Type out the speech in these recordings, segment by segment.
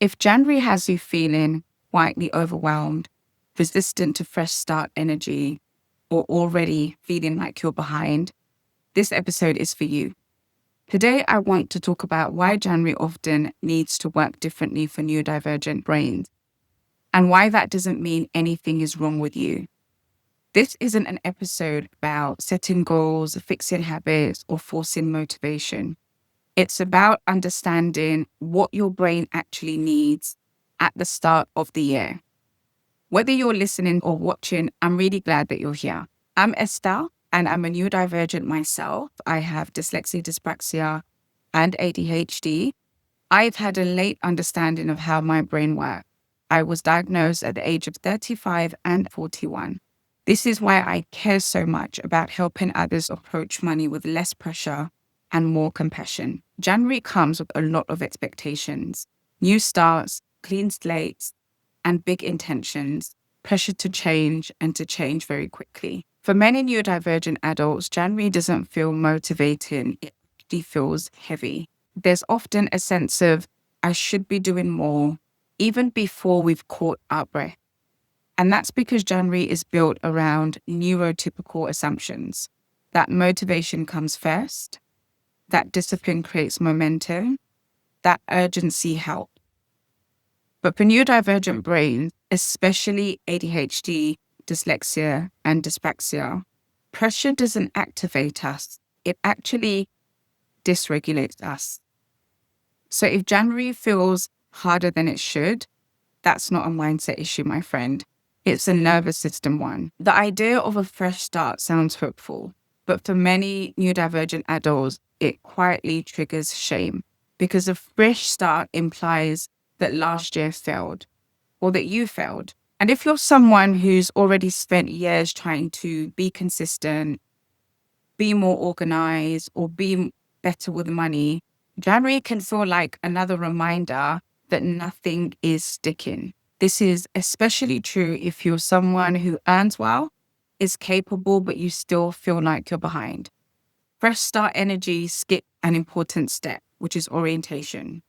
If January has you feeling quietly overwhelmed, resistant to fresh start energy, or already feeling like you're behind, this episode is for you. Today, I want to talk about why January often needs to work differently for neurodivergent brains, and why that doesn't mean anything is wrong with you. This isn't an episode about setting goals, fixing habits, or forcing motivation. It's about understanding what your brain actually needs at the start of the year. Whether you're listening or watching, I'm really glad that you're here. I'm Esther, and I'm a neurodivergent myself. I have dyslexia, dyspraxia, and ADHD. I've had a late understanding of how my brain works. I was diagnosed at the age of 35 and 41. This is why I care so much about helping others approach money with less pressure and more compassion. January comes with a lot of expectations, new starts, clean slates, and big intentions, pressure to change and to change very quickly. For many neurodivergent adults, January doesn't feel motivating, it actually feels heavy. There's often a sense of, I should be doing more, even before we've caught our breath. And that's because January is built around neurotypical assumptions that motivation comes first, that discipline creates momentum, that urgency helps. But for neurodivergent brains, especially ADHD, dyslexia, and dyspraxia, pressure doesn't activate us. It actually dysregulates us. So if January feels harder than it should, that's not a mindset issue, my friend. It's a nervous system one. The idea of a fresh start sounds hopeful, but for many neurodivergent adults, it quietly triggers shame because a fresh start implies that last year failed or that you failed. And if you're someone who's already spent years trying to be consistent, be more organized, or be better with money, January can feel like another reminder that nothing is sticking. This is especially true if you're someone who earns well, is capable, but you still feel like you're behind. Fresh start energy skips an important step, which is orientation.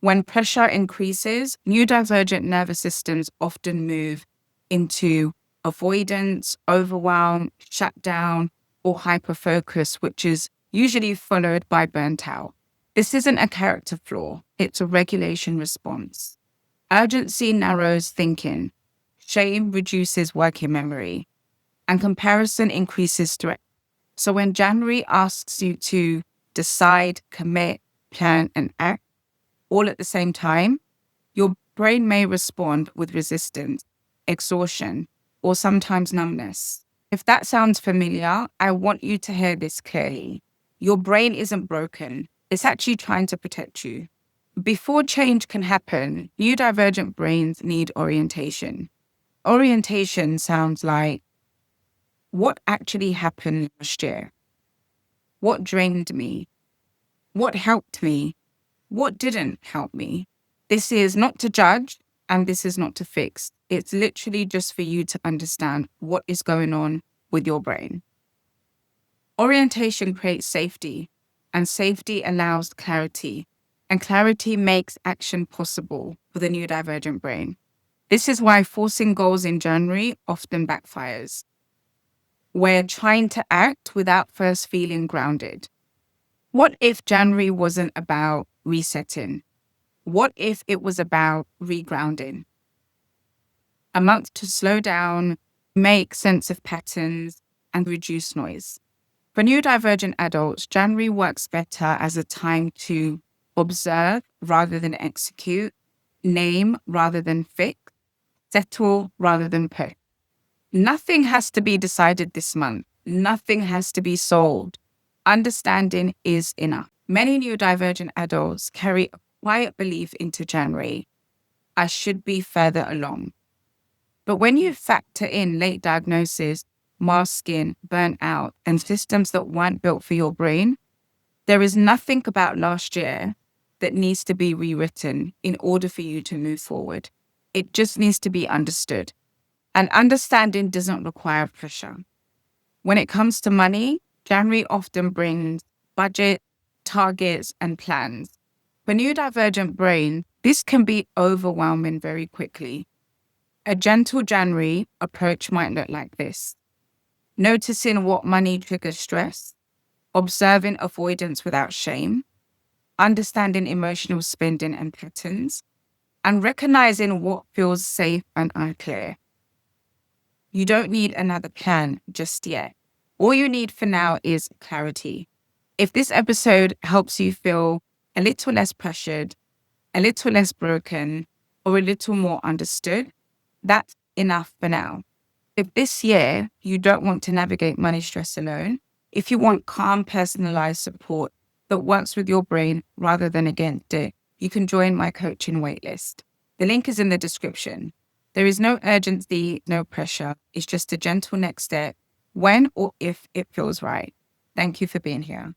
When pressure increases, neurodivergent nervous systems often move into avoidance, overwhelm, shutdown, or hyperfocus, which is usually followed by burnt out. This isn't a character flaw, it's a regulation response. Urgency narrows thinking, shame reduces working memory, and comparison increases threat. So when January asks you to decide, commit, plan, and act all at the same time, your brain may respond with resistance, exhaustion, or sometimes numbness. If that sounds familiar, I want you to hear this clearly. Your brain isn't broken. It's actually trying to protect you. Before change can happen, neurodivergent brains need orientation. Orientation sounds like, what actually happened last year? What drained me? What helped me? What didn't help me? This is not to judge, and this is not to fix. It's literally just for you to understand what is going on with your brain. Orientation creates safety, and safety allows clarity, and clarity makes action possible for the neurodivergent brain. This is why forcing goals in January often backfires. We're trying to act without first feeling grounded. What if January wasn't about resetting? What if it was about regrounding? A month to slow down, make sense of patterns, and reduce noise. For neurodivergent adults, January works better as a time to observe rather than execute, name rather than fix, settle rather than push. Nothing has to be decided this month. Nothing has to be solved. Understanding is enough. Many neurodivergent adults carry a quiet belief into January. I should be further along. But when you factor in late diagnosis, masking, burnout, and systems that weren't built for your brain, there is nothing about last year that needs to be rewritten in order for you to move forward. It just needs to be understood. And understanding doesn't require pressure. When it comes to money, January often brings budget, targets, and plans. For neurodivergent brains, This can be overwhelming very quickly. A gentle January approach might look like this: noticing what money triggers stress, observing avoidance without shame, understanding emotional spending and patterns, and recognizing what feels safe and unclear. You don't need another plan just yet. All you need for now is clarity. If this episode helps you feel a little less pressured, a little less broken, or a little more understood, that's enough for now. If this year you don't want to navigate money stress alone, if you want calm, personalized support that works with your brain rather than against it, you can join my coaching waitlist. The link is in the description. There is no urgency, no pressure. It's just a gentle next step when or if it feels right. Thank you for being here.